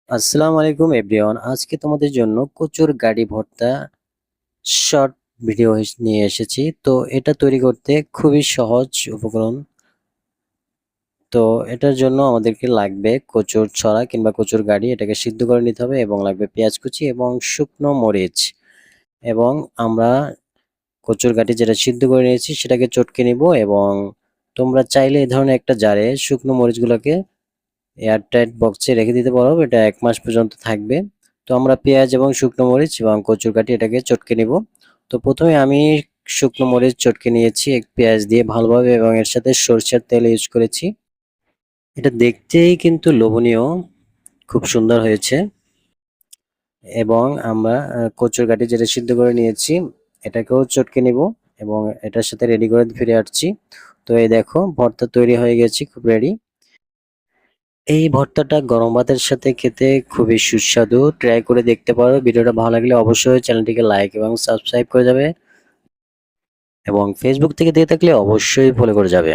আসসালামু আলাইকুম এভরিওয়ান। আজকে তোমাদের জন্য কচুর গাড়ি ভর্তা শর্ট ভিডিও নিয়ে এসেছি। তো এটা তৈরি করতে খুবই সহজ উপকরণ। তো এটার জন্য আমাদেরকে লাগবে কচুর ছড়া কিংবা কচুর গাড়ি, এটাকে সিদ্ধ করে নিতে হবে এবং লাগবে পেঁয়াজ কুচি এবং শুকনো মরিচ। এবং আমরা কচুর গাড়ি যেটা সিদ্ধ করে নিয়েছি সেটাকে চটকে নিব। এবং তোমরা চাইলে এই ধরনের একটা জারে শুকনো মরিচগুলোকে এয়ারটাইট বক্সে রেখে দিতে পারো, এটা 1 মাস পর্যন্ত থাকবে। তো আমরা পেঁয়াজ এবং শুকনো মরিচ এবং কচুর কাটি এটাকে চটকে নিব। তো প্রথমে আমি শুকনো মরিচ চটকে নিয়েছি এক পেঁয়াজ দিয়ে ভালোভাবে এবং এর সাথে সরষের তেল ইউজ করেছি। এটা দেখতেই কিন্তু লোভনীয়, খুব সুন্দর হয়েছে। এবং আমরা কচুর কাটি যেটা সিদ্ধ করে নিয়েছি এটাকেও চটকে নিব এবং এটার সাথে রেডি করে ফিরে আসছি। তো এই দেখো ভর্তা তৈরি হয়ে গেছে, খুব রেডি। এই ভর্তাটা গরম ভাতের সাথে খেতে খুবই সুস্বাদু, ট্রাই করে দেখতে পারো। ভিডিওটা ভালো লাগলে অবশ্যই চ্যানেলটিকে লাইক এবং সাবস্ক্রাইব করে যাবে এবং ফেসবুক থেকে দিয়ে থাকলে অবশ্যই ফলো করে যাবে।